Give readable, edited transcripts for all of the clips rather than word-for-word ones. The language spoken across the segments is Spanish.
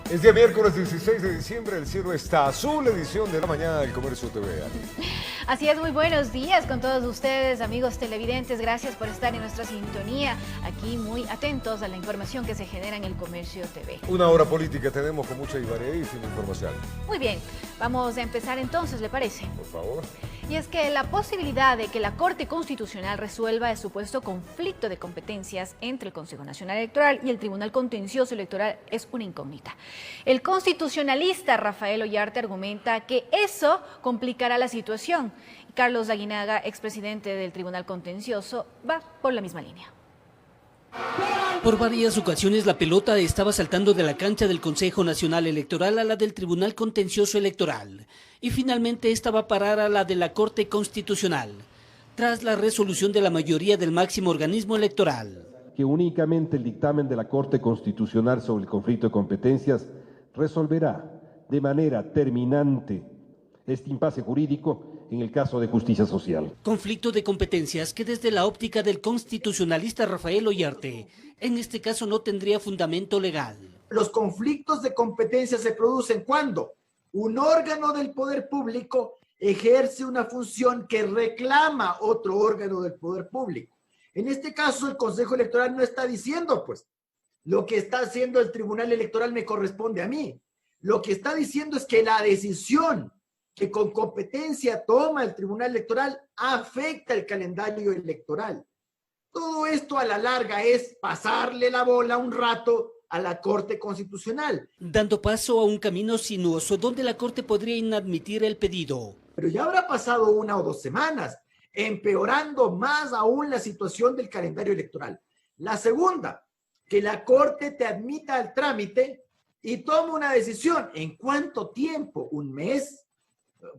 Es día miércoles 16 de diciembre, el cielo está azul, edición de la mañana del Comercio TV. Así es, muy buenos días con todos ustedes, amigos televidentes. Gracias por estar en nuestra sintonía, aquí muy atentos a la información que se genera en el Comercio TV. Una hora política tenemos con mucha y variadísima información. Muy bien, vamos a empezar entonces, ¿le parece? Por favor. Y es que la posibilidad de que la Corte Constitucional resuelva el supuesto conflicto de competencias entre el Consejo Nacional Electoral y el Tribunal Contencioso Electoral es una incógnita. El constitucionalista Rafael Ollarte argumenta que eso complicará la situación. Carlos Aguinaga, expresidente del Tribunal Contencioso, va por la misma línea. Por varias ocasiones la pelota estaba saltando de la cancha del Consejo Nacional Electoral a la del Tribunal Contencioso Electoral y finalmente esta va a parar a la de la Corte Constitucional, tras la resolución de la mayoría del máximo organismo electoral. Que únicamente el dictamen de la Corte Constitucional sobre el conflicto de competencias resolverá de manera terminante este impasse jurídico en el caso de justicia social. Conflicto de competencias que desde la óptica del constitucionalista Rafael Ollarte, en este caso no tendría fundamento legal. Los conflictos de competencia se producen cuando un órgano del poder público ejerce una función que reclama otro órgano del poder público. En este caso, el Consejo Electoral no está diciendo, pues, lo que está haciendo el Tribunal Electoral me corresponde a mí. Lo que está diciendo es que la decisión que con competencia toma el Tribunal Electoral afecta el calendario electoral. Todo esto a la larga es pasarle la bola un rato a la Corte Constitucional. Dando paso a un camino sinuoso donde la Corte podría inadmitir el pedido. Pero ya habrá pasado 1 o 2 semanas, empeorando más aún la situación del calendario electoral. La segunda, que la Corte te admita al trámite y tome una decisión. ¿En cuánto tiempo? ¿1 mes?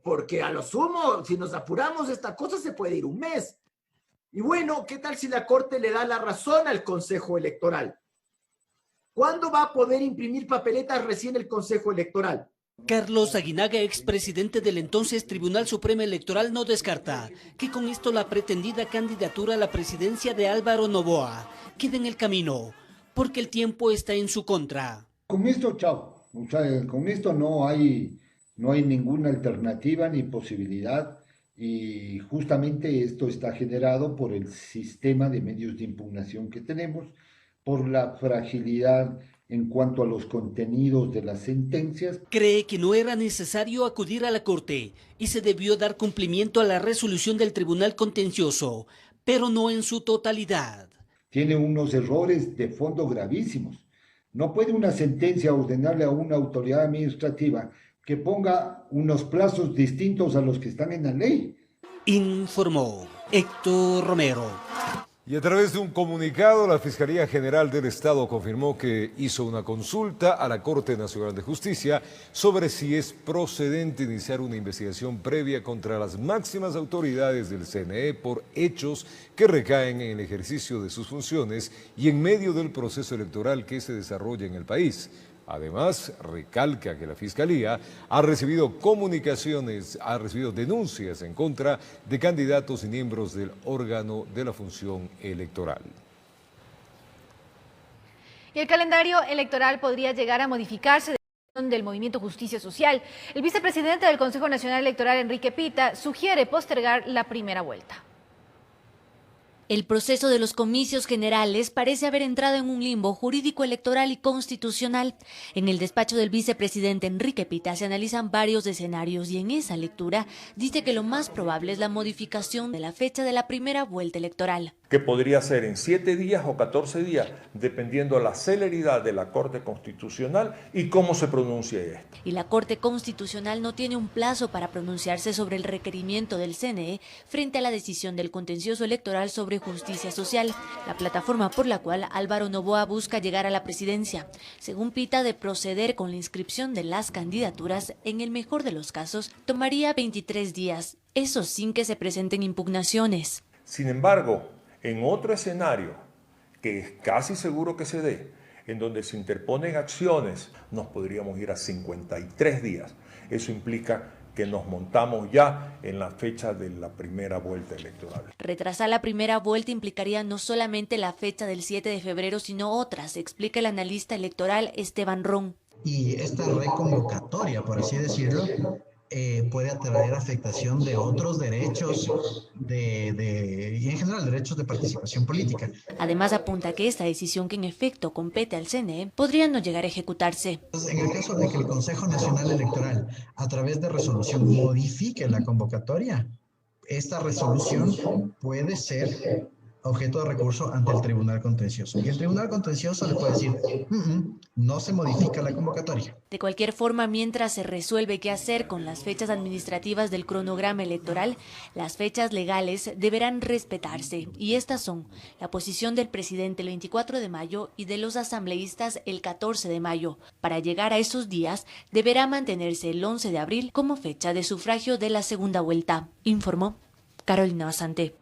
Porque a lo sumo, si nos apuramos, esta cosa se puede ir 1 mes. Y bueno, ¿qué tal si la Corte le da la razón al Consejo Electoral? ¿Cuándo va a poder imprimir papeletas recién el Consejo Electoral? Carlos Aguinaga, expresidente del entonces Tribunal Supremo Electoral, no descarta que con esto la pretendida candidatura a la presidencia de Álvaro Noboa quede en el camino, porque el tiempo está en su contra. Con esto, chao. O sea, con esto no hay ninguna alternativa ni posibilidad, y justamente esto está generado por el sistema de medios de impugnación que tenemos, por la fragilidad en cuanto a los contenidos de las sentencias. Cree que no era necesario acudir a la Corte y se debió dar cumplimiento a la resolución del Tribunal Contencioso, pero no en su totalidad. Tiene unos errores de fondo gravísimos. No puede una sentencia ordenarle a una autoridad administrativa que ponga unos plazos distintos a los que están en la ley. Informó Héctor Romero. Y a través de un comunicado, la Fiscalía General del Estado confirmó que hizo una consulta a la Corte Nacional de Justicia sobre si es procedente iniciar una investigación previa contra las máximas autoridades del CNE por hechos que recaen en el ejercicio de sus funciones y en medio del proceso electoral que se desarrolla en el país. Además, recalca que la Fiscalía ha recibido denuncias en contra de candidatos y miembros del órgano de la función electoral. Y el calendario electoral podría llegar a modificarse del Movimiento Justicia Social. El vicepresidente del Consejo Nacional Electoral, Enrique Pita, sugiere postergar la primera vuelta. El proceso de los comicios generales parece haber entrado en un limbo jurídico, electoral y constitucional. En el despacho del vicepresidente Enrique Pita se analizan varios escenarios y en esa lectura dice que lo más probable es la modificación de la fecha de la primera vuelta electoral. Que podría ser en 7 días o 14 días, dependiendo de la celeridad de la Corte Constitucional y cómo se pronuncie esto. Y la Corte Constitucional no tiene un plazo para pronunciarse sobre el requerimiento del CNE frente a la decisión del contencioso electoral sobre justicia social, la plataforma por la cual Álvaro Noboa busca llegar a la presidencia. Según Pita, de proceder con la inscripción de las candidaturas, en el mejor de los casos, tomaría 23 días, eso sin que se presenten impugnaciones. Sin embargo, en otro escenario, que es casi seguro que se dé, en donde se interponen acciones, nos podríamos ir a 53 días. Eso implica que nos montamos ya en la fecha de la primera vuelta electoral. Retrasar la primera vuelta implicaría no solamente la fecha del 7 de febrero, sino otras, explica el analista electoral Esteban Ron. y esta reconvocatoria, por así decirlo, puede atraer afectación de otros derechos y en general derechos de participación política. Además apunta que esta decisión, que en efecto compete al CNE, podría no llegar a ejecutarse. En el caso de que el Consejo Nacional Electoral, a través de resolución, modifique la convocatoria, esta resolución puede ser objeto de recurso ante el Tribunal Contencioso. Y el Tribunal Contencioso le puede decir, no se modifica la convocatoria. De cualquier forma, mientras se resuelve qué hacer con las fechas administrativas del cronograma electoral, las fechas legales deberán respetarse. Y estas son la posición del presidente el 24 de mayo y de los asambleístas el 14 de mayo. Para llegar a esos días, deberá mantenerse el 11 de abril como fecha de sufragio de la segunda vuelta, informó Carolina Basante.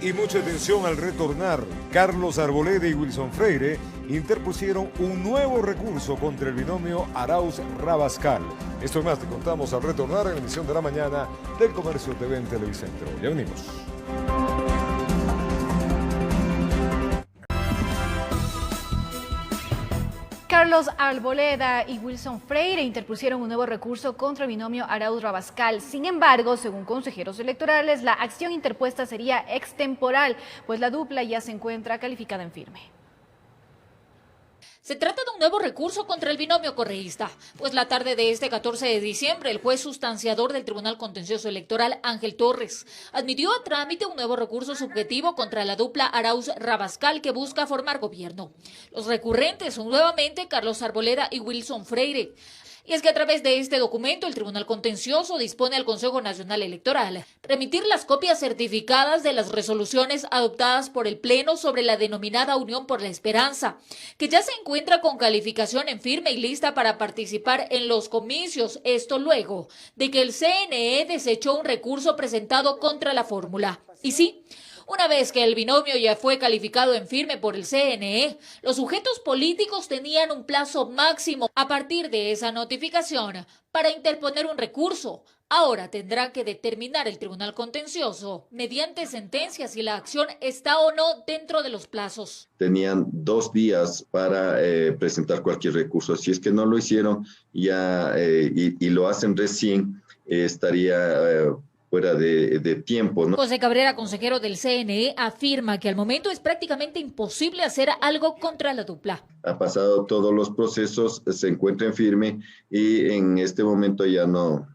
Y mucha atención al retornar. Carlos Arboleda y Wilson Freire interpusieron un nuevo recurso contra el binomio Arauz-Rabascal. Esto y más te contamos al retornar en la emisión de la mañana del Comercio TV en Televicentro. Ya venimos. Carlos Arboleda y Wilson Freire interpusieron un nuevo recurso contra el binomio Arauz-Rabascal. Sin embargo, según consejeros electorales, la acción interpuesta sería extemporal, pues la dupla ya se encuentra calificada en firme. Se trata de un nuevo recurso contra el binomio correísta, pues la tarde de este 14 de diciembre, el juez sustanciador del Tribunal Contencioso Electoral, Ángel Torres, admitió a trámite un nuevo recurso subjetivo contra la dupla Arauz-Rabascal que busca formar gobierno. Los recurrentes son nuevamente Carlos Arboleda y Wilson Freire. Y es que a través de este documento, el Tribunal Contencioso dispone al Consejo Nacional Electoral remitir las copias certificadas de las resoluciones adoptadas por el Pleno sobre la denominada Unión por la Esperanza, que ya se encuentra con calificación en firme y lista para participar en los comicios. Esto luego de que el CNE desechó un recurso presentado contra la fórmula. Y sí, una vez que el binomio ya fue calificado en firme por el CNE, los sujetos políticos tenían un plazo máximo a partir de esa notificación para interponer un recurso. Ahora tendrá que determinar el Tribunal Contencioso mediante sentencia si la acción está o no dentro de los plazos. Tenían 2 días para presentar cualquier recurso. Si es que no lo hicieron ya y lo hacen recién, estaría fuera de tiempo, ¿no? José Cabrera, consejero del CNE, afirma que al momento es prácticamente imposible hacer algo contra la dupla. Ha pasado todos los procesos, se encuentra en firme y en este momento ya no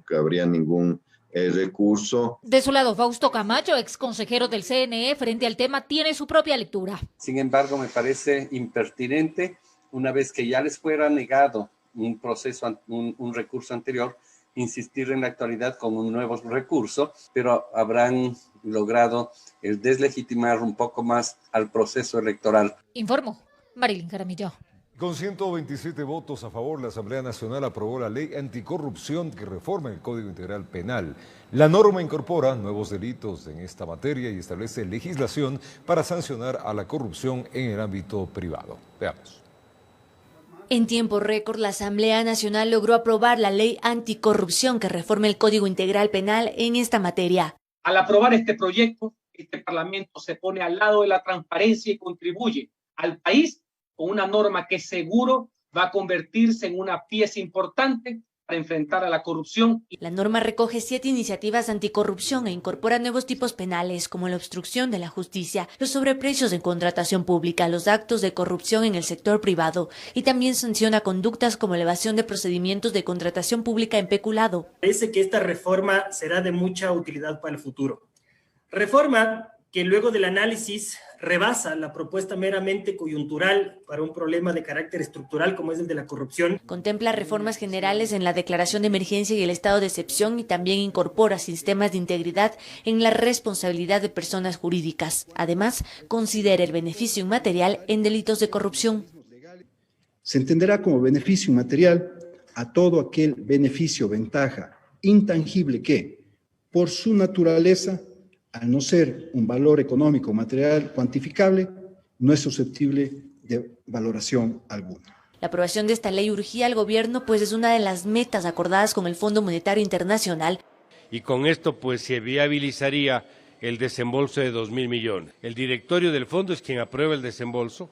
cabría ningún recurso. De su lado, Fausto Camacho, ex consejero del CNE, frente al tema, tiene su propia lectura. Sin embargo, me parece impertinente, una vez que ya les fuera negado un recurso anterior, insistir en la actualidad con un nuevo recurso, pero habrán logrado el deslegitimar un poco más al proceso electoral. Informó Marilyn Jaramillo. Con 127 votos a favor, la Asamblea Nacional aprobó la ley anticorrupción que reforma el Código Integral Penal. La norma incorpora nuevos delitos en esta materia y establece legislación para sancionar a la corrupción en el ámbito privado. Veamos. En tiempo récord, la Asamblea Nacional logró aprobar la ley anticorrupción que reforma el Código Integral Penal en esta materia. Al aprobar este proyecto, este Parlamento se pone al lado de la transparencia y contribuye al país con una norma que seguro va a convertirse en una pieza importante para enfrentar a la corrupción. La norma recoge 7 iniciativas anticorrupción e incorpora nuevos tipos penales como la obstrucción de la justicia, los sobreprecios en contratación pública, los actos de corrupción en el sector privado y también sanciona conductas como la evasión de procedimientos de contratación pública en peculado. Parece que esta reforma será de mucha utilidad para el futuro. Reforma que luego del análisis rebasa la propuesta meramente coyuntural para un problema de carácter estructural como es el de la corrupción. Contempla reformas generales en la declaración de emergencia y el estado de excepción y también incorpora sistemas de integridad en la responsabilidad de personas jurídicas. Además, considera el beneficio inmaterial en delitos de corrupción. Se entenderá como beneficio inmaterial a todo aquel beneficio, ventaja intangible que, por su naturaleza, al no ser un valor económico material cuantificable, no es susceptible de valoración alguna. La aprobación de esta ley urgía al gobierno, pues es una de las metas acordadas con el Fondo Monetario Internacional. Y con esto pues se viabilizaría el desembolso de 2.000 millones. El directorio del fondo es quien aprueba el desembolso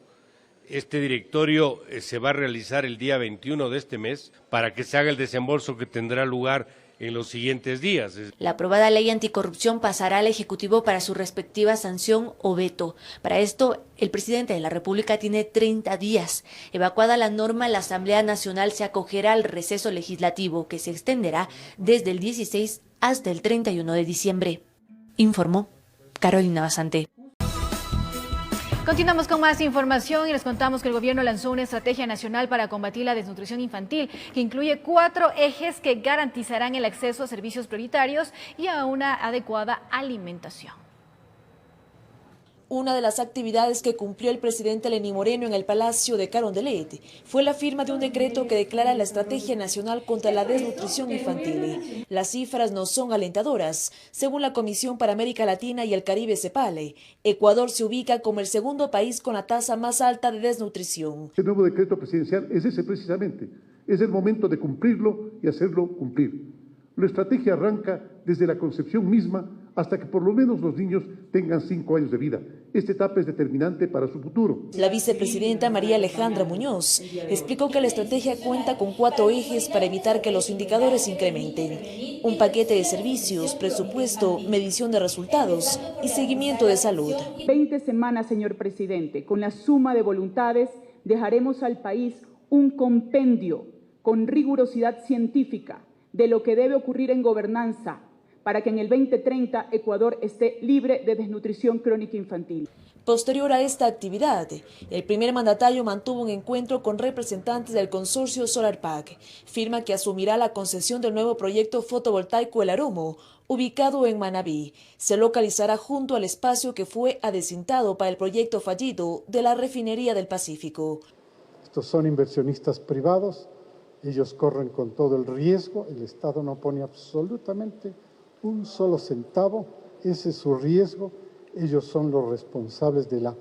Este directorio se va a realizar el día 21 de este mes para que se haga el desembolso que tendrá lugar en los siguientes días. La aprobada ley anticorrupción pasará al Ejecutivo para su respectiva sanción o veto. Para esto, el presidente de la República tiene 30 días. Evacuada la norma, la Asamblea Nacional se acogerá al receso legislativo, que se extenderá desde el 16 hasta el 31 de diciembre. Informó Carolina Basante. Continuamos con más información y les contamos que el gobierno lanzó una estrategia nacional para combatir la desnutrición infantil que incluye 4 ejes que garantizarán el acceso a servicios prioritarios y a una adecuada alimentación. Una de las actividades que cumplió el presidente Lenín Moreno en el Palacio de Carondelet fue la firma de un decreto que declara la Estrategia Nacional contra la Desnutrición Infantil. Las cifras no son alentadoras. Según la Comisión para América Latina y el Caribe CEPALE, Ecuador se ubica como el segundo país con la tasa más alta de desnutrición. El nuevo decreto presidencial es ese precisamente. Es el momento de cumplirlo y hacerlo cumplir. La estrategia arranca desde la concepción misma hasta que por lo menos los niños tengan 5 años de vida. Esta etapa es determinante para su futuro. La vicepresidenta María Alejandra Muñoz explicó que la estrategia cuenta con 4 ejes para evitar que los indicadores incrementen. Un paquete de servicios, presupuesto, medición de resultados y seguimiento de salud. 20 semanas, señor presidente, con la suma de voluntades dejaremos al país un compendio con rigurosidad científica de lo que debe ocurrir en gobernanza para que en el 2030 Ecuador esté libre de desnutrición crónica infantil. Posterior a esta actividad, el primer mandatario mantuvo un encuentro con representantes del consorcio Solar Pack, firma que asumirá la concesión del nuevo proyecto fotovoltaico El Aromo, ubicado en Manabí. Se localizará junto al espacio que fue adecintado para el proyecto fallido de la refinería del Pacífico. Estos son inversionistas privados, ellos corren con todo el riesgo, el Estado no pone absolutamente un solo centavo, ese es su riesgo, ellos son los responsables de la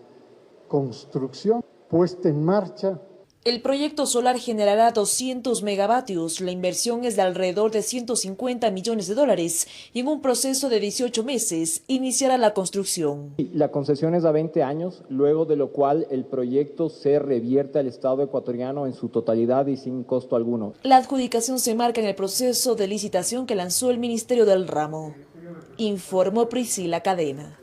construcción, puesta en marcha. El proyecto solar generará 200 megavatios, la inversión es de alrededor de $150 millones y en un proceso de 18 meses iniciará la construcción. La concesión es a 20 años, luego de lo cual el proyecto se revierte al Estado ecuatoriano en su totalidad y sin costo alguno. La adjudicación se marca en el proceso de licitación que lanzó el Ministerio del Ramo. Informó Priscila Cadena.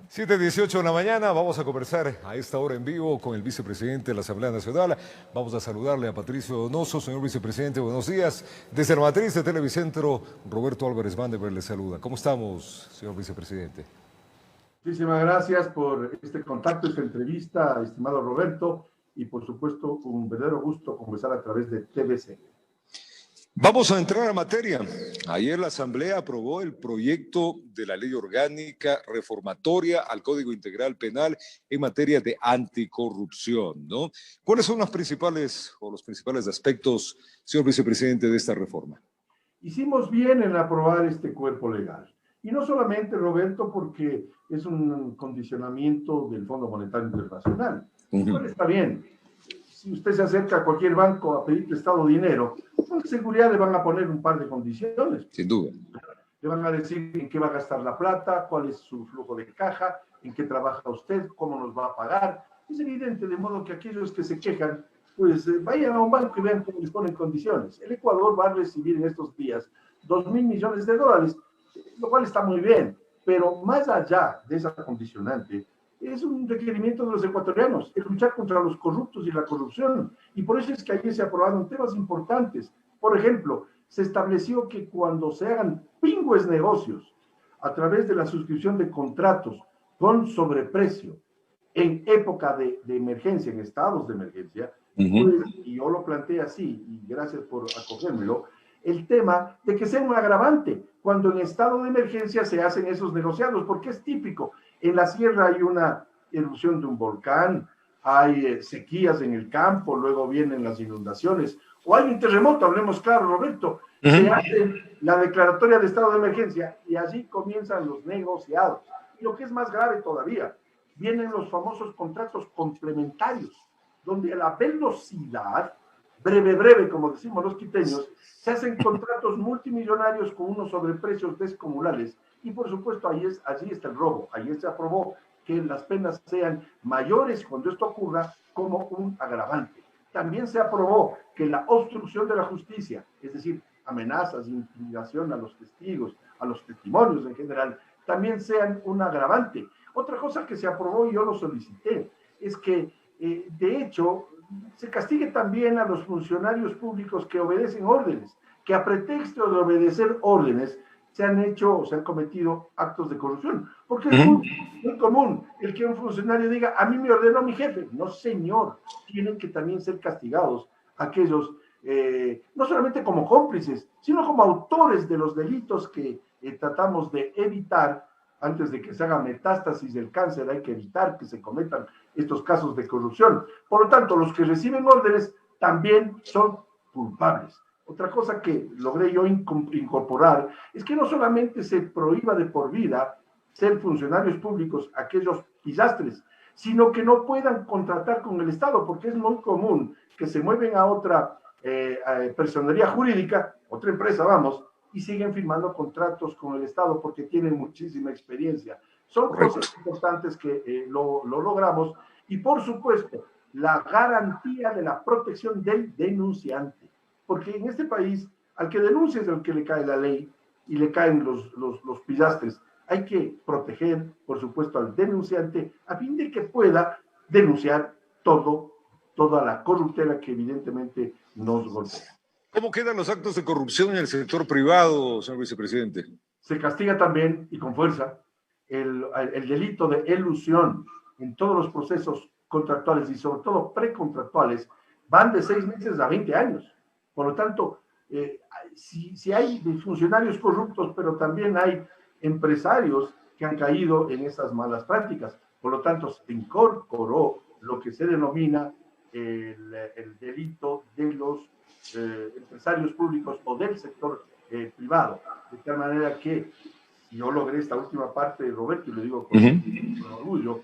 7:18 de la mañana, vamos a conversar a esta hora en vivo con el vicepresidente de la Asamblea Nacional. Vamos a saludarle a Patricio Donoso. Señor vicepresidente, buenos días. Desde la matriz de Televicentro, Roberto Álvarez Vanderberg le saluda. ¿Cómo estamos, señor vicepresidente? Muchísimas gracias por este contacto, esta entrevista, estimado Roberto, y por supuesto un verdadero gusto conversar a través de TVC. Vamos a entrar a materia. Ayer la Asamblea aprobó el proyecto de la ley orgánica reformatoria al Código Integral Penal en materia de anticorrupción, ¿no? ¿Cuáles son los principales aspectos, señor vicepresidente, de esta reforma? Hicimos bien en aprobar este cuerpo legal. Y no solamente, Roberto, porque es un condicionamiento del Fondo Monetario Internacional. Bueno, está bien. Si usted se acerca a cualquier banco a pedir prestado dinero, con seguridad le van a poner un par de condiciones. Sin duda. Le van a decir en qué va a gastar la plata, cuál es su flujo de caja, en qué trabaja usted, cómo nos va a pagar. Es evidente, de modo que aquellos que se quejan, pues vayan a un banco y vean cómo les ponen condiciones. El Ecuador va a recibir en estos días $2.000 millones, lo cual está muy bien, pero más allá de esa condicionante, es un requerimiento de los ecuatorianos, es luchar contra los corruptos y la corrupción. Y por eso es que ayer se aprobaron temas importantes. Por ejemplo, se estableció que cuando se hagan pingües negocios a través de la suscripción de contratos con sobreprecio en época de emergencia, en estados de emergencia, pues, y yo lo planteé así, y gracias por acogérmelo, el tema de que sea un agravante cuando en estado de emergencia se hacen esos negociados, porque es típico. En la sierra hay una erupción de un volcán, hay sequías en el campo, luego vienen las inundaciones, o hay un terremoto, hablemos claro, Roberto, se hace la declaratoria de estado de emergencia y allí comienzan los negociados. Y lo que es más grave todavía, vienen los famosos contratos complementarios, donde a la velocidad, breve, como decimos los quiteños, se hacen contratos multimillonarios con unos sobreprecios descomunales. Y por supuesto, allí está el robo. Ayer se aprobó que las penas sean mayores cuando esto ocurra como un agravante. También se aprobó que la obstrucción de la justicia, es decir, amenazas, intimidación a los testigos, a los testimonios en general, también sean un agravante. Otra cosa que se aprobó y yo lo solicité es que, de hecho, se castigue también a los funcionarios públicos que obedecen órdenes, que a pretexto de obedecer órdenes se han cometido actos de corrupción. Porque es muy común el que un funcionario diga, a mí me ordenó mi jefe. No, señor, tienen que también ser castigados aquellos, no solamente como cómplices, sino como autores de los delitos que tratamos de evitar. Antes de que se haga metástasis del cáncer, hay que evitar que se cometan estos casos de corrupción. Por lo tanto, los que reciben órdenes también son culpables. Otra cosa que logré yo incorporar es que no solamente se prohíba de por vida ser funcionarios públicos aquellos pillastres, sino que no puedan contratar con el Estado, porque es muy común que se mueven a otra personería jurídica, otra empresa, vamos, y siguen firmando contratos con el Estado porque tienen muchísima experiencia. Son cosas importantes que lo logramos. Y por supuesto, la garantía de la protección del denunciante. Porque en este país, al que denuncia es al que le cae la ley y le caen los pillastres. Hay que proteger, por supuesto, al denunciante a fin de que pueda denunciar toda la corruptela que evidentemente nos golpea. ¿Cómo quedan los actos de corrupción en el sector privado, señor vicepresidente? Se castiga también, y con fuerza, el delito de elusión en todos los procesos contractuales y sobre todo precontractuales, van de 6 meses a 20 años. Por lo tanto, si hay funcionarios corruptos, pero también hay empresarios que han caído en esas malas prácticas. Por lo tanto, se incorporó lo que se denomina el delito de los empresarios públicos o del sector privado. De tal manera que yo logré esta última parte, Roberto, y lo digo con orgullo,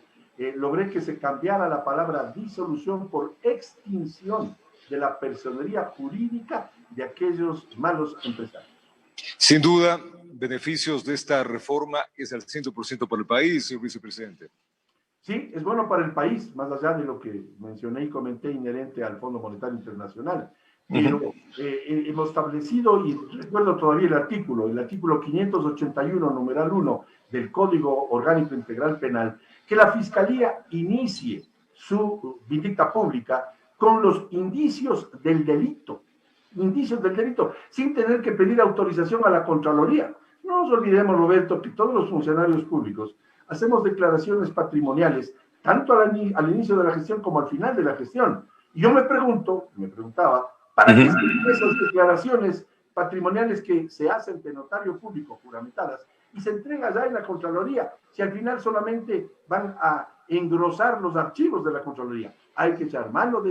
logré que se cambiara la palabra disolución por extinción de la personería jurídica de aquellos malos empresarios. Sin duda, beneficios de esta reforma es al 100% para el país, señor vicepresidente. Sí, es bueno para el país, más allá de lo que mencioné y comenté inherente al Fondo Monetario Internacional. Pero hemos establecido, y recuerdo todavía el artículo 581, numeral 1 del Código Orgánico Integral Penal, que la Fiscalía inicie su vindicta pública con los indicios del delito, sin tener que pedir autorización a la Contraloría. No nos olvidemos, Roberto, que todos los funcionarios públicos hacemos declaraciones patrimoniales, tanto al inicio de la gestión como al final de la gestión. Y yo me preguntaba, ¿para qué esas declaraciones patrimoniales que se hacen de notario público, juramentadas, y se entregan ya en la Contraloría, si al final solamente van a engrosar los archivos de la Contraloría? Hay que echar mano de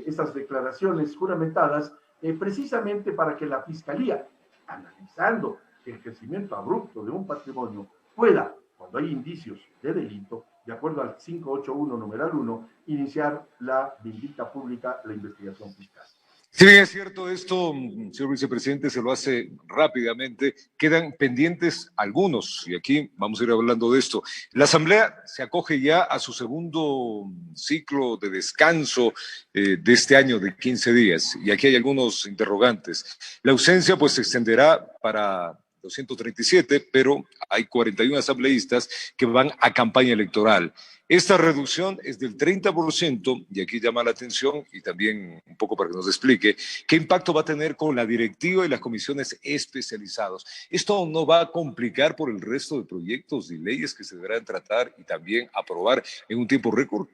esas declaraciones juramentadas, precisamente para que la Fiscalía, analizando el crecimiento abrupto de un patrimonio, pueda, cuando hay indicios de delito, de acuerdo al 581, numeral 1, iniciar la vindicta pública, la investigación fiscal. Si bien es cierto esto, señor vicepresidente, se lo hace rápidamente, quedan pendientes algunos, y aquí vamos a ir hablando de esto. La Asamblea se acoge ya a su segundo ciclo de descanso de este año de 15 días, y aquí hay algunos interrogantes. La ausencia pues se extenderá para 237, pero hay 41 asambleístas que van a campaña electoral. Esta reducción es del 30%, y aquí llama la atención, y también un poco para que nos explique, qué impacto va a tener con la directiva y las comisiones especializadas. ¿Esto no va a complicar por el resto de proyectos y leyes que se deberán tratar y también aprobar en un tiempo récord?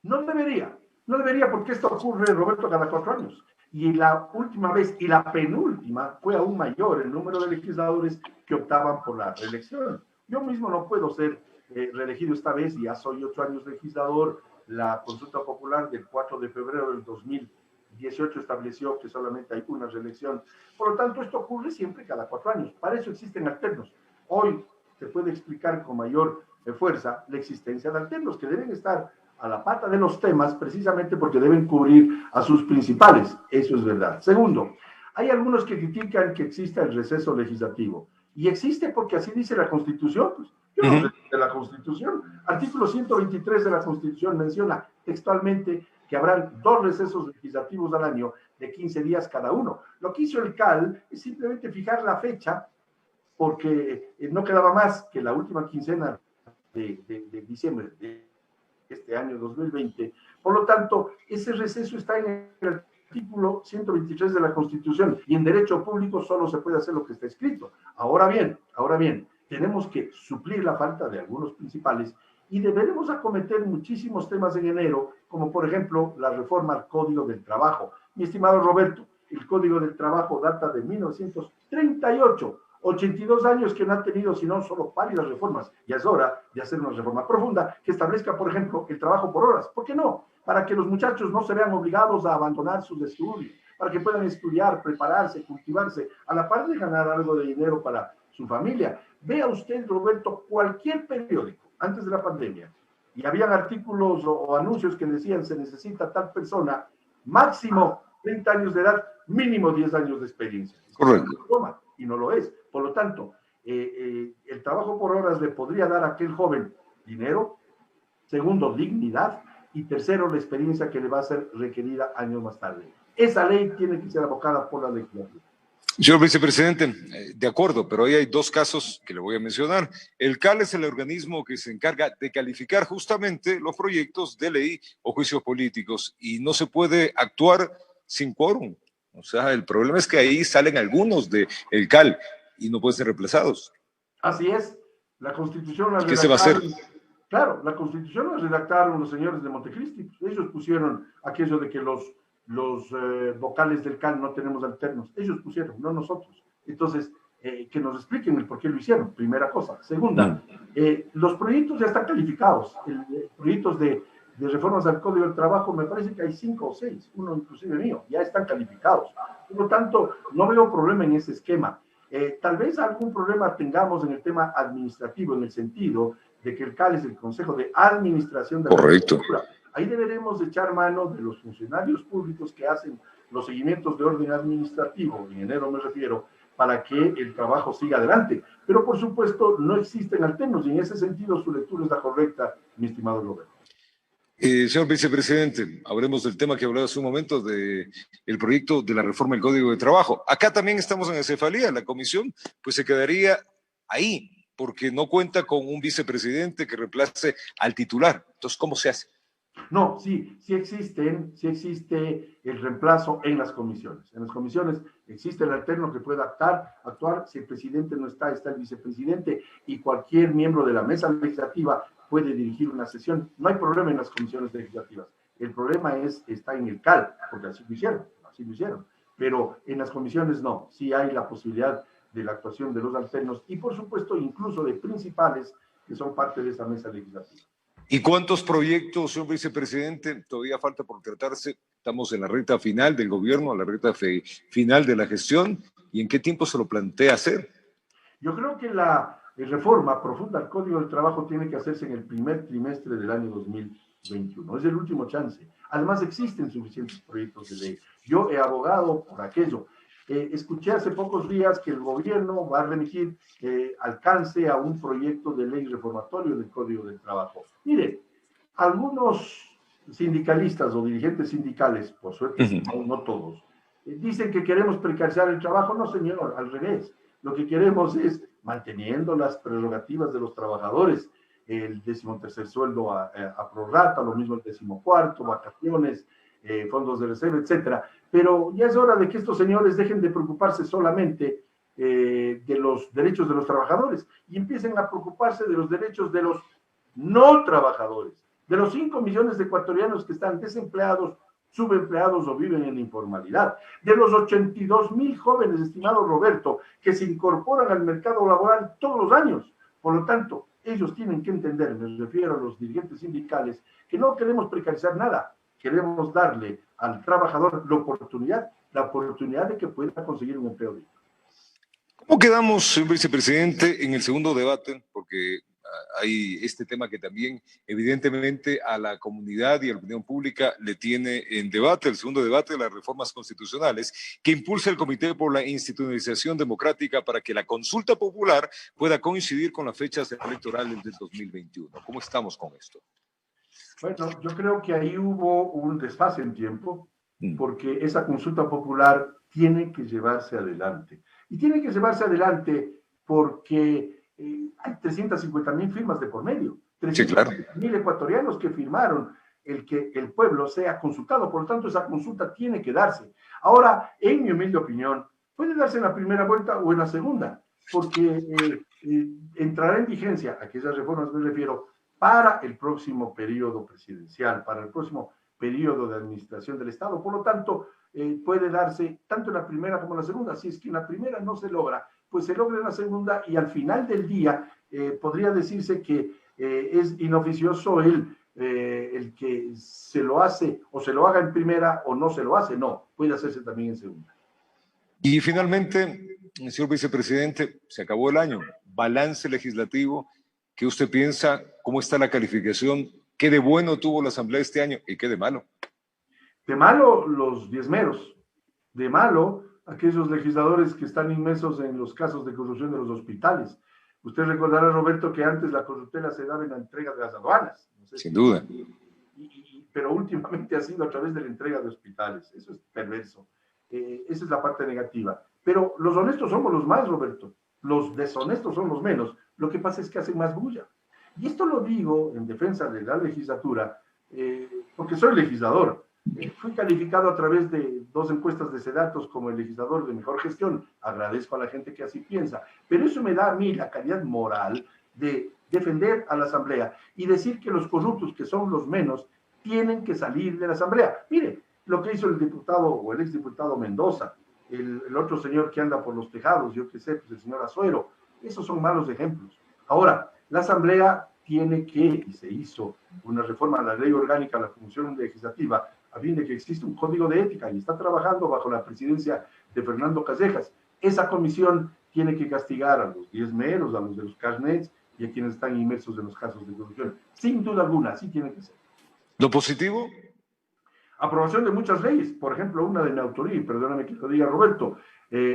No debería, porque esto ocurre, Roberto, cada 4 años. Y la última vez y la penúltima fue aún mayor el número de legisladores que optaban por la reelección. Yo mismo no puedo ser reelegido esta vez, y ya soy 8 años legislador. La consulta popular del 4 de febrero del 2018 estableció que solamente hay una reelección. Por lo tanto, esto ocurre siempre cada 4 años. Para eso existen alternos. Hoy se puede explicar con mayor fuerza la existencia de alternos que deben estar a la pata de los temas precisamente porque deben cubrir a sus principales. Eso es verdad. Segundo, hay algunos que critican que exista el receso legislativo. Y existe porque así dice la Constitución. Pues, yo no sé de la Constitución. Artículo 123 de la Constitución menciona textualmente que habrán 2 recesos legislativos al año de 15 días cada uno. Lo que hizo el CAL es simplemente fijar la fecha porque no quedaba más que la última quincena de diciembre de este año 2020. Por lo tanto, ese receso está en el artículo 123 de la Constitución y en derecho público solo se puede hacer lo que está escrito. Ahora bien, tenemos que suplir la falta de algunos principales y deberemos acometer muchísimos temas en enero, como por ejemplo la reforma al Código del Trabajo. Mi estimado Roberto, el Código del Trabajo data de 1938, 82 años que no ha tenido sino solo pálidas reformas. Ya es hora de hacer una reforma profunda que establezca, por ejemplo, el trabajo por horas. ¿Por qué no? Para que los muchachos no se vean obligados a abandonar sus estudios, para que puedan estudiar, prepararse, cultivarse, a la par de ganar algo de dinero para su familia. Vea usted, Roberto, cualquier periódico antes de la pandemia, y habían artículos o anuncios que decían se necesita tal persona, máximo 30 años de edad, mínimo 10 años de experiencia. Correcto. Y no lo es. Por lo tanto, el trabajo por horas le podría dar a aquel joven dinero, segundo, dignidad, y tercero, la experiencia que le va a ser requerida años más tarde. Esa ley tiene que ser abocada por la legislatura. Señor vicepresidente, de acuerdo, pero ahí hay 2 casos que le voy a mencionar. El CAL es el organismo que se encarga de calificar justamente los proyectos de ley o juicios políticos y no se puede actuar sin quórum. O sea, el problema es que ahí salen algunos del CAL y no pueden ser reemplazados. Así es. La Constitución la ¿Qué se va a hacer? Claro, la Constitución la redactaron los señores de Montecristi. Ellos pusieron aquello de que los vocales del CAL no tenemos alternos. Ellos pusieron, no nosotros. Entonces, que nos expliquen el por qué lo hicieron, primera cosa. Segunda, los proyectos ya están calificados. Proyectos de reformas al Código del Trabajo, me parece que hay 5 o 6, uno inclusive mío, ya están calificados. Por lo tanto, no veo problema en ese esquema. Tal vez algún problema tengamos en el tema administrativo, en el sentido de que el CAL es el Consejo de Administración de la Agricultura. Ahí deberemos echar mano de los funcionarios públicos que hacen los seguimientos de orden administrativo, en enero me refiero, para que el trabajo siga adelante. Pero por supuesto no existen alternos y en ese sentido su lectura es la correcta, mi estimado Roberto. Señor vicepresidente, hablemos del tema que hablaba hace un momento, del proyecto de la reforma del Código de Trabajo. Acá también estamos en cefalía, la comisión pues se quedaría ahí, porque no cuenta con un vicepresidente que reemplace al titular. Entonces, ¿cómo se hace? No, sí existe el reemplazo en las comisiones. En las comisiones existe el alterno que pueda actuar. Si el presidente no está, está el vicepresidente y cualquier miembro de la mesa legislativa puede dirigir una sesión. No hay problema en las comisiones legislativas. El problema está en el CAL, porque así lo hicieron. Pero en las comisiones no. Sí hay la posibilidad de la actuación de los alternos y, por supuesto, incluso de principales que son parte de esa mesa legislativa. ¿Y cuántos proyectos, señor vicepresidente, todavía falta por tratarse? Estamos en la recta final del gobierno, a la recta final de la gestión, ¿y en qué tiempo se lo plantea hacer? Yo creo que la reforma profunda al Código del Trabajo tiene que hacerse en el primer trimestre del año 2021. Es el último chance. Además, existen suficientes proyectos de ley. Yo he abogado por aquello. Escuché hace pocos días que el gobierno va a remitir alcance a un proyecto de ley reformatorio del Código del Trabajo. Mire, algunos sindicalistas o dirigentes sindicales, por suerte no todos, dicen que queremos precarizar el trabajo. No, señor, al revés. Lo que queremos es, manteniendo las prerrogativas de los trabajadores, el 13º sueldo a prorrata, lo mismo el 14º, vacaciones, fondos de reserva, etcétera. Pero ya es hora de que estos señores dejen de preocuparse solamente de los derechos de los trabajadores y empiecen a preocuparse de los derechos de los no trabajadores, de los 5 millones de ecuatorianos que están desempleados, subempleados o viven en informalidad, de los 82,000 jóvenes, estimado Roberto, que se incorporan al mercado laboral todos los años. Por lo tanto, ellos tienen que entender, me refiero a los dirigentes sindicales, que no queremos precarizar nada. Queremos darle al trabajador la oportunidad de que pueda conseguir un empleo digno. ¿Cómo quedamos, señor vicepresidente, en el segundo debate? Porque hay este tema que también evidentemente a la comunidad y a la opinión pública le tiene en debate, el segundo debate de las reformas constitucionales que impulsa el Comité por la Institucionalización Democrática para que la consulta popular pueda coincidir con las fechas electorales del 2021. ¿Cómo estamos con esto? Bueno, yo creo que ahí hubo un desfase en tiempo, porque esa consulta popular tiene que llevarse adelante. Y tiene que llevarse adelante porque hay 350.000 firmas de por medio. 350.000 ecuatorianos que firmaron el que el pueblo sea consultado. Por lo tanto, esa consulta tiene que darse. Ahora, en mi humilde opinión, puede darse en la primera vuelta o en la segunda, porque entrará en vigencia, a aquellas reformas me refiero, para el próximo periodo presidencial, para el próximo periodo de administración del Estado. Por lo tanto, puede darse tanto en la primera como en la segunda. Si es que en la primera no se logra, pues se logra en la segunda, y al final del día podría decirse que es inoficioso el que se lo hace o se lo haga en primera o no se lo hace. No, puede hacerse también en segunda. Y finalmente, señor vicepresidente, se acabó el año. Balance legislativo. ¿Qué usted piensa? ¿Cómo está la calificación? ¿Qué de bueno tuvo la Asamblea este año y qué de malo? De malo, los diezmeros. De malo, aquellos legisladores que están inmersos en los casos de corrupción de los hospitales. Usted recordará, Roberto, que antes la corruptela se daba en la entrega de las aduanas. No sé, sin duda. Pero últimamente ha sido a través de la entrega de hospitales. Eso es perverso. Esa es la parte negativa. Pero los honestos somos los más, Roberto. Los deshonestos son los menos. Lo que pasa es que hacen más bulla. Y esto lo digo en defensa de la legislatura, porque soy legislador. Fui calificado a través de 2 encuestas de Sedatos como el legislador de mejor gestión. Agradezco a la gente que así piensa. Pero eso me da a mí la calidad moral de defender a la Asamblea y decir que los corruptos, que son los menos, tienen que salir de la Asamblea. Mire, lo que hizo el diputado o el exdiputado Mendoza, el otro señor que anda por los tejados, yo qué sé, pues el señor Azuero. Esos son malos ejemplos. Ahora, la Asamblea tiene que, y se hizo una reforma a la ley orgánica, a la función legislativa, a fin de que exista un código de ética, y está trabajando bajo la presidencia de Fernando Callejas. Esa comisión tiene que castigar a los diezmeros, a los de los carnets y a quienes están inmersos en los casos de corrupción. Sin duda alguna, así tiene que ser. ¿Lo positivo? Aprobación de muchas leyes, por ejemplo, una de mi autoría, y perdóname que lo diga Roberto,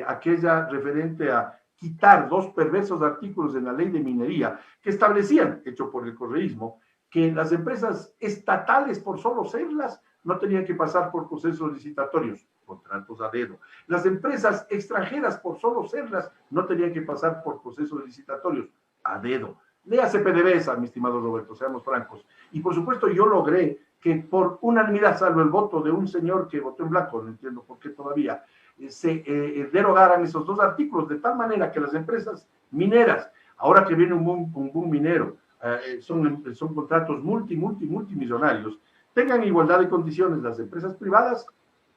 aquella referente a quitar 2 perversos artículos en la ley de minería que establecían, hecho por el correísmo, que las empresas estatales, por solo serlas, no tenían que pasar por procesos licitatorios, contratos a dedo. Las empresas extranjeras, por solo serlas, no tenían que pasar por procesos licitatorios a dedo. Léase PDVSA, mi estimado Roberto, seamos francos. Y por supuesto yo logré que por unanimidad, salvo el voto de un señor que votó en blanco, no entiendo por qué todavía, se derogaran esos 2 artículos, de tal manera que las empresas mineras, ahora que viene un boom minero, son contratos multimillonarios, tengan igualdad de condiciones las empresas privadas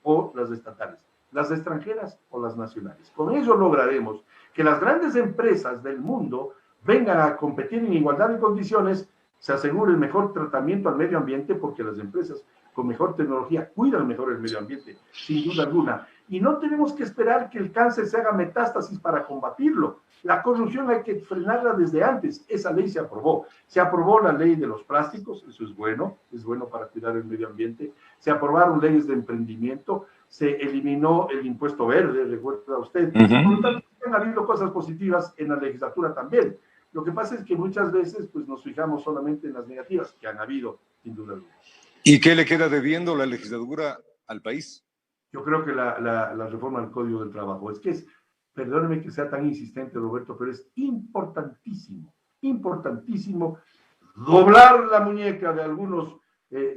o las estatales, las extranjeras o las nacionales. Con ello lograremos que las grandes empresas del mundo vengan a competir en igualdad de condiciones, se asegure el mejor tratamiento al medio ambiente, porque las empresas con mejor tecnología cuidan mejor el medio ambiente, sin duda alguna. Y no tenemos que esperar que el cáncer se haga metástasis para combatirlo. La corrupción hay que frenarla desde antes. Esa ley se aprobó. Se aprobó la ley de los plásticos, eso es bueno para cuidar el medio ambiente. Se aprobaron leyes de emprendimiento, se eliminó el impuesto verde, recuerda usted. Por lo tanto, han habido cosas positivas en la legislatura también. Lo que pasa es que muchas veces pues, nos fijamos solamente en las negativas, que han habido, sin duda alguna. ¿Y qué le queda debiendo la legislatura al país? Yo creo que la reforma del Código del Trabajo, es que es, perdóneme que sea tan insistente, Roberto, pero es importantísimo doblar la muñeca de algunos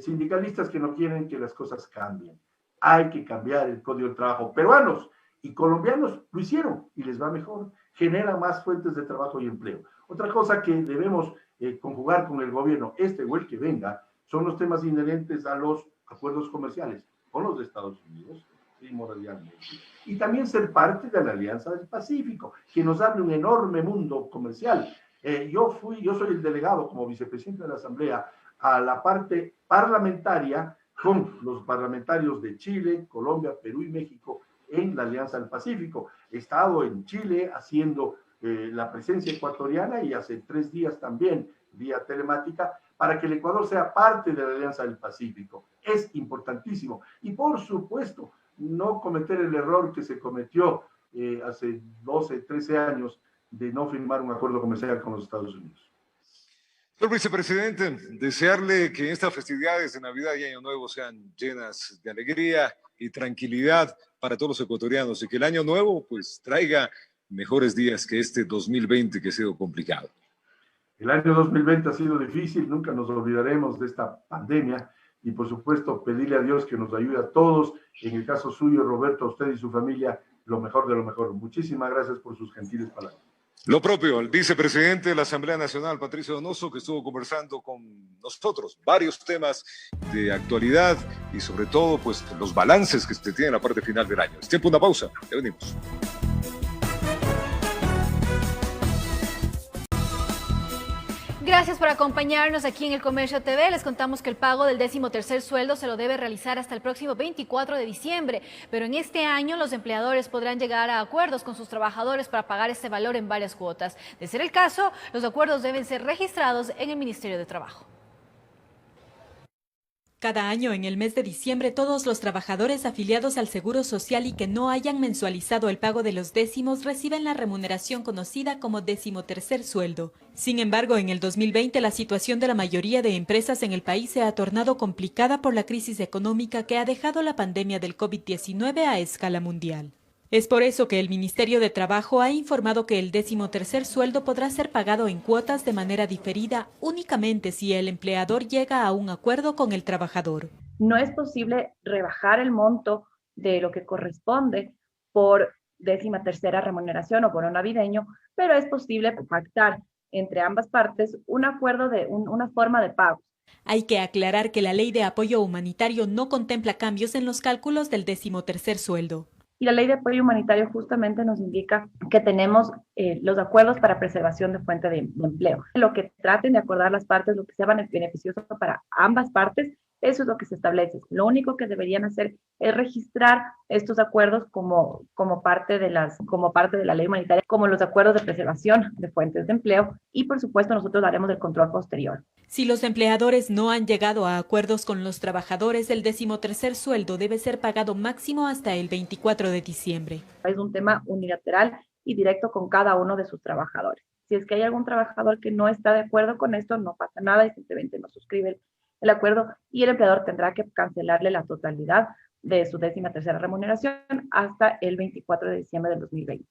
sindicalistas que no quieren que las cosas cambien. Hay que cambiar el Código del Trabajo. Peruanos y colombianos lo hicieron y les va mejor, genera más fuentes de trabajo y empleo. Otra cosa que debemos conjugar con el gobierno, este o el que venga, son los temas inherentes a los acuerdos comerciales con los de Estados Unidos, primordialmente, y también ser parte de la Alianza del Pacífico, que nos abre un enorme mundo comercial. Yo soy el delegado como vicepresidente de la Asamblea a la parte parlamentaria con los parlamentarios de Chile, Colombia, Perú y México en la Alianza del Pacífico. He estado en Chile haciendo la presencia ecuatoriana y hace 3 días también vía telemática para que el Ecuador sea parte de la Alianza del Pacífico. Es importantísimo. Y por supuesto, no cometer el error que se cometió hace 12, 13 años de no firmar un acuerdo comercial con los Estados Unidos. Señor vicepresidente, desearle que estas festividades de Navidad y Año Nuevo sean llenas de alegría y tranquilidad para todos los ecuatorianos y que el Año Nuevo pues traiga mejores días que este 2020 que ha sido complicado. El año 2020 ha sido difícil, nunca nos olvidaremos de esta pandemia y por supuesto pedirle a Dios que nos ayude a todos, en el caso suyo, Roberto, a usted y su familia, lo mejor de lo mejor. Muchísimas gracias por sus gentiles palabras. Lo propio, el vicepresidente de la Asamblea Nacional, Patricio Donoso, que estuvo conversando con nosotros varios temas de actualidad y sobre todo pues los balances que se tienen en la parte final del año. Es tiempo de una pausa, ya venimos. Gracias por acompañarnos aquí en El Comercio TV. Les contamos que el pago del 13º sueldo se lo debe realizar hasta el próximo 24 de diciembre, pero en este año los empleadores podrán llegar a acuerdos con sus trabajadores para pagar ese valor en varias cuotas. De ser el caso, los acuerdos deben ser registrados en el Ministerio de Trabajo. Cada año en el mes de diciembre todos los trabajadores afiliados al Seguro Social y que no hayan mensualizado el pago de los décimos reciben la remuneración conocida como 13º sueldo. Sin embargo, en el 2020 la situación de la mayoría de empresas en el país se ha tornado complicada por la crisis económica que ha dejado la pandemia del COVID-19 a escala mundial. Es por eso que el Ministerio de Trabajo ha informado que el 13º sueldo podrá ser pagado en cuotas de manera diferida únicamente si el empleador llega a un acuerdo con el trabajador. No es posible rebajar el monto de lo que corresponde por 13ª remuneración o bono navideño, pero es posible pactar entre ambas partes un acuerdo de una forma de pago. Hay que aclarar que la Ley de Apoyo Humanitario no contempla cambios en los cálculos del 13º sueldo. Y la Ley de Apoyo Humanitario justamente nos indica que tenemos los acuerdos para preservación de fuente de empleo. Lo que traten de acordar las partes, lo que sea beneficioso para ambas partes, eso es lo que se establece. Lo único que deberían hacer es registrar estos acuerdos como parte de la ley humanitaria, como los acuerdos de preservación de fuentes de empleo, y por supuesto nosotros haremos el control posterior. Si los empleadores no han llegado a acuerdos con los trabajadores, el 13º sueldo debe ser pagado máximo hasta el 24 de diciembre. Es un tema unilateral y directo con cada uno de sus trabajadores. Si es que hay algún trabajador que no está de acuerdo con esto, no pasa nada y simplemente no suscribe el acuerdo y el empleador tendrá que cancelarle la totalidad de su 13ª remuneración hasta el 24 de diciembre del 2020.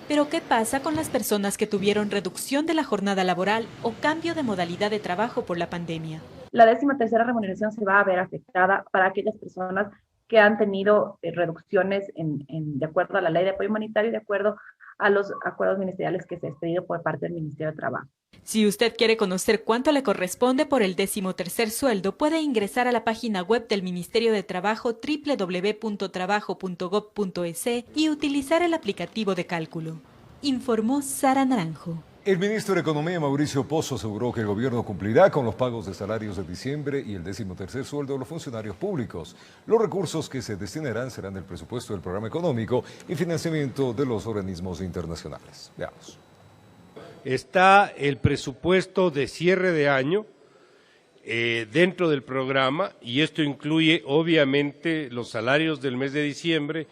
Pero ¿qué pasa con las personas que tuvieron reducción de la jornada laboral o cambio de modalidad de trabajo por la pandemia? La 13ª remuneración se va a ver afectada para aquellas personas que han tenido reducciones de acuerdo a la Ley de Apoyo Humanitario y de acuerdo a los acuerdos ministeriales que se ha expedido por parte del Ministerio de Trabajo. Si usted quiere conocer cuánto le corresponde por el 13º sueldo, puede ingresar a la página web del Ministerio de Trabajo www.trabajo.gov.es y utilizar el aplicativo de cálculo. Informó Sara Naranjo. El ministro de Economía, Mauricio Pozo, aseguró que el gobierno cumplirá con los pagos de salarios de diciembre y el 13º sueldo de los funcionarios públicos. Los recursos que se destinarán serán del presupuesto del programa económico y financiamiento de los organismos internacionales. Veamos. Está el presupuesto de cierre de año dentro del programa y esto incluye obviamente los salarios del mes de diciembre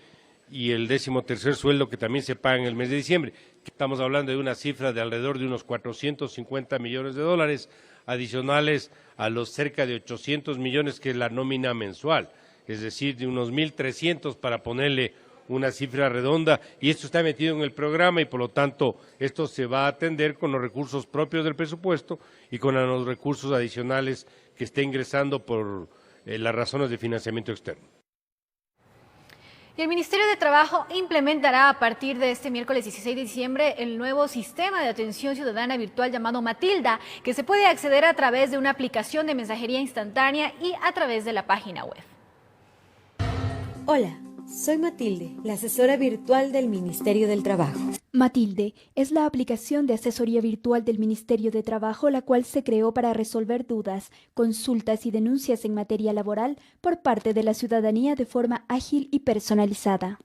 y el 13º sueldo que también se paga en el mes de diciembre. Estamos hablando de una cifra de alrededor de unos 450 millones de dólares adicionales a los cerca de 800 millones que es la nómina mensual, es decir, de unos 1.300 para ponerle una cifra redonda, y esto está metido en el programa y por lo tanto esto se va a atender con los recursos propios del presupuesto y con los recursos adicionales que esté ingresando por las razones de financiamiento externo. Y el Ministerio de Trabajo implementará a partir de este miércoles 16 de diciembre el nuevo sistema de atención ciudadana virtual llamado Matilda, que se puede acceder a través de una aplicación de mensajería instantánea y a través de la página web. Hola, soy Matilde, la asesora virtual del Ministerio del Trabajo. Matilde es la aplicación de asesoría virtual del Ministerio de Trabajo, la cual se creó para resolver dudas, consultas y denuncias en materia laboral por parte de la ciudadanía de forma ágil y personalizada.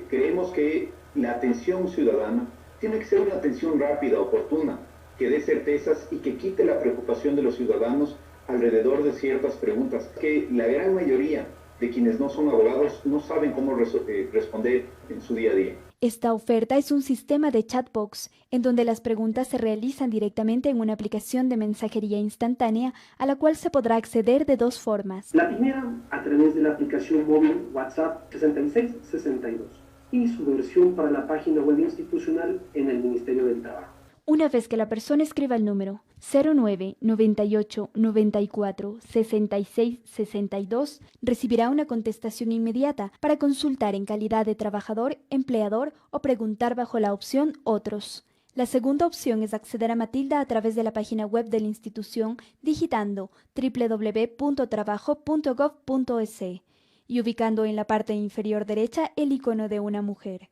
Creemos que la atención ciudadana tiene que ser una atención rápida, oportuna, que dé certezas y que quite la preocupación de los ciudadanos alrededor de ciertas preguntas que la gran mayoría de quienes no son abogados no saben cómo responder en su día a día. Esta oferta es un sistema de chatbox en donde las preguntas se realizan directamente en una aplicación de mensajería instantánea a la cual se podrá acceder de dos formas. La primera a través de la aplicación móvil WhatsApp 6662 y su versión para la página web institucional en el Ministerio del Trabajo. Una vez que la persona escriba el número 09 98 94 66 62, recibirá una contestación inmediata para consultar en calidad de trabajador, empleador o preguntar bajo la opción Otros. La segunda opción es acceder a Matilda a través de la página web de la institución digitando www.trabajo.gov.es y ubicando en la parte inferior derecha el icono de una mujer.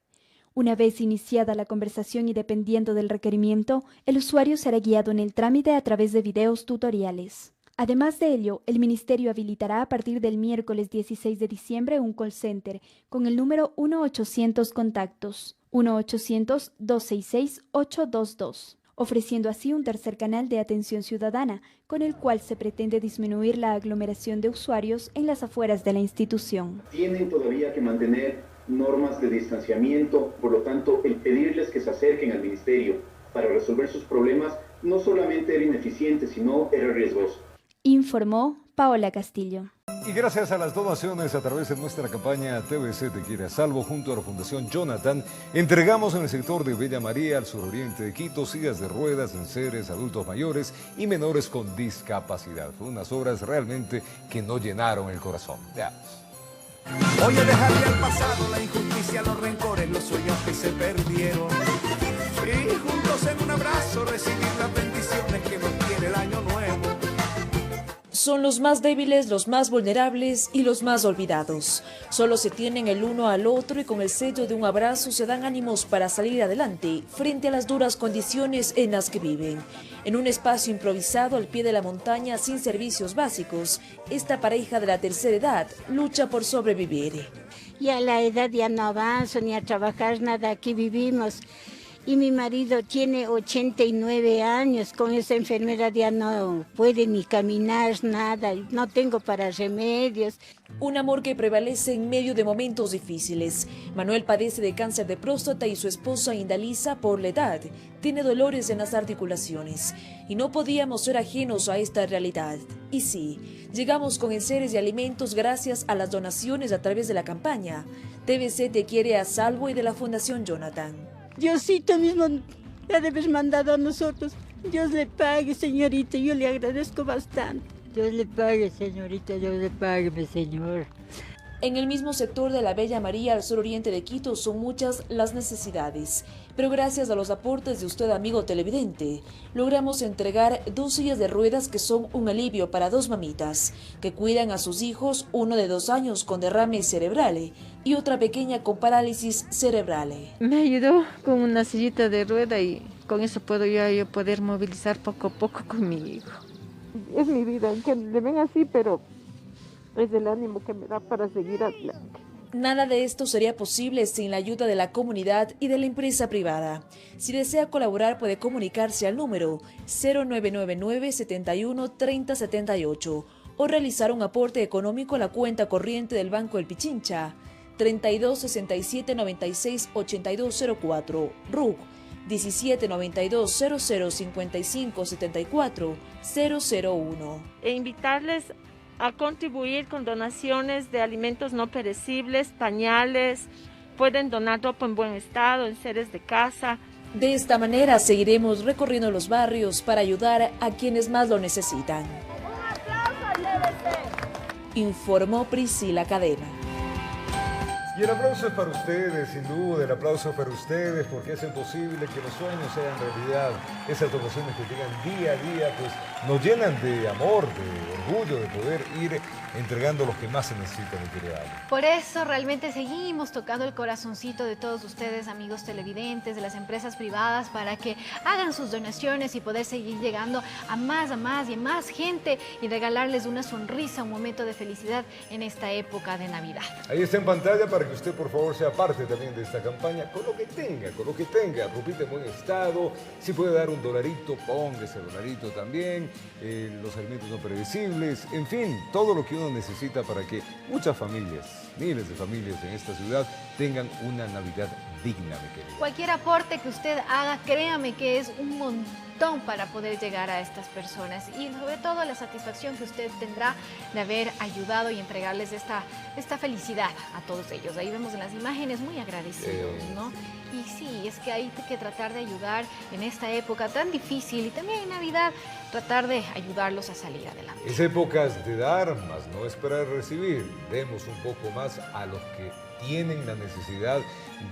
Una vez iniciada la conversación y dependiendo del requerimiento, el usuario será guiado en el trámite a través de videos tutoriales. Además de ello, el Ministerio habilitará a partir del miércoles 16 de diciembre un call center con el número 1-800 contactos, 1-800-266-822, ofreciendo así un tercer canal de atención ciudadana, con el cual se pretende disminuir la aglomeración de usuarios en las afueras de la institución. Tienen todavía que mantener normas de distanciamiento, por lo tanto, el pedirles que se acerquen al ministerio para resolver sus problemas no solamente era ineficiente, sino era riesgoso. Informó Paola Castillo. Y gracias a las donaciones a través de nuestra campaña TVC Te Quiere a Salvo, junto a la Fundación Jonathan, entregamos en el sector de Bella María, al suroriente de Quito, sillas de ruedas, enseres, adultos mayores y menores con discapacidad. Fueron unas obras realmente que no llenaron el corazón. Veamos. Voy a dejarle al pasado la injusticia, los rencores, los sueños que se perdieron. Y juntos en un abrazo recibir las bendiciones que nos tiene el año nuevo. Son los más débiles, los más vulnerables y los más olvidados. Solo se tienen el uno al otro y con el sello de un abrazo se dan ánimos para salir adelante frente a las duras condiciones en las que viven. En un espacio improvisado al pie de la montaña sin servicios básicos, esta pareja de la tercera edad lucha por sobrevivir. Ya la edad ya no avanzo ni a trabajar nada, aquí vivimos. Y mi marido tiene 89 años, con esa enfermedad ya no puede ni caminar, nada, no tengo para remedios. Un amor que prevalece en medio de momentos difíciles. Manuel padece de cáncer de próstata y su esposa Indalisa, por la edad, tiene dolores en las articulaciones. Y no podíamos ser ajenos a esta realidad. Y sí, llegamos con enseres y alimentos gracias a las donaciones a través de la campaña TVC Te Quiere a Salvo y de la Fundación Jonathan. Diosito mismo ha de haber mandado a nosotros. Dios le pague, señorita, yo le agradezco bastante. Dios le pague, señorita, Dios le pague, mi señor. En el mismo sector de la Bella María, al suroriente de Quito, son muchas las necesidades. Pero gracias a los aportes de usted, amigo televidente, logramos entregar 2 sillas de ruedas que son un alivio para 2 mamitas, que cuidan a sus hijos, uno de 2 años con derrame cerebral y otra pequeña con parálisis cerebral. Me ayudó con una sillita de rueda y con eso puedo yo poder movilizar poco a poco con mi hijo. Es mi vida, aunque le ven así, pero es el ánimo que me da para seguir adelante. Nada de esto sería posible sin la ayuda de la comunidad y de la empresa privada. Si desea colaborar puede comunicarse al número 0999 71 30 78 o realizar un aporte económico a la cuenta corriente del Banco del Pichincha 32 67 96 82 04 RUC 17 92 00 55 74 001. E invitarles a contribuir con donaciones de alimentos no perecibles, pañales, pueden donar ropa en buen estado, enseres de casa. De esta manera seguiremos recorriendo los barrios para ayudar a quienes más lo necesitan. ¡Un aplauso al TVC! Informó Priscila Cadena. Y el aplauso es para ustedes, sin duda, el aplauso es para ustedes porque hacen posible que los sueños sean realidad. Esas donaciones que llegan día a día, pues nos llenan de amor, de orgullo, de poder ir entregando los que más se necesitan, mi querida Ale. Por eso realmente seguimos tocando el corazoncito de todos ustedes, amigos televidentes, de las empresas privadas, para que hagan sus donaciones y poder seguir llegando a más y a más gente y regalarles una sonrisa, un momento de felicidad en esta época de Navidad. Ahí está en pantalla para que usted, por favor, sea parte también de esta campaña, con lo que tenga, ropita en buen estado, si puede dar un dolarito, ponga ese dolarito también, los alimentos no perecibles, en fin, todo lo que uno necesita para que muchas familias, miles de familias en esta ciudad tengan una Navidad digna, mi querido. Cualquier aporte que usted haga, créame que es un montón para poder llegar a estas personas y sobre todo la satisfacción que usted tendrá de haber ayudado y entregarles esta felicidad a todos ellos. Ahí vemos en las imágenes muy agradecidos, ¿no? Y sí, es que hay que tratar de ayudar en esta época tan difícil y también en Navidad, tratar de ayudarlos a salir adelante. Es épocas de dar, más no esperar recibir. Demos un poco más a los que tienen la necesidad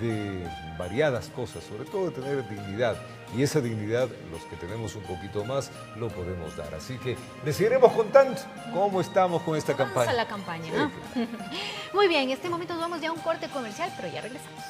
de variadas cosas, sobre todo de tener dignidad. Y esa dignidad, los que tenemos un poquito más, lo podemos dar. Así que les seguiremos contando cómo estamos con esta campaña. Vamos a la campaña, ¿no? Sí, claro. Muy bien, en este momento nos vamos ya a un corte comercial, pero ya regresamos.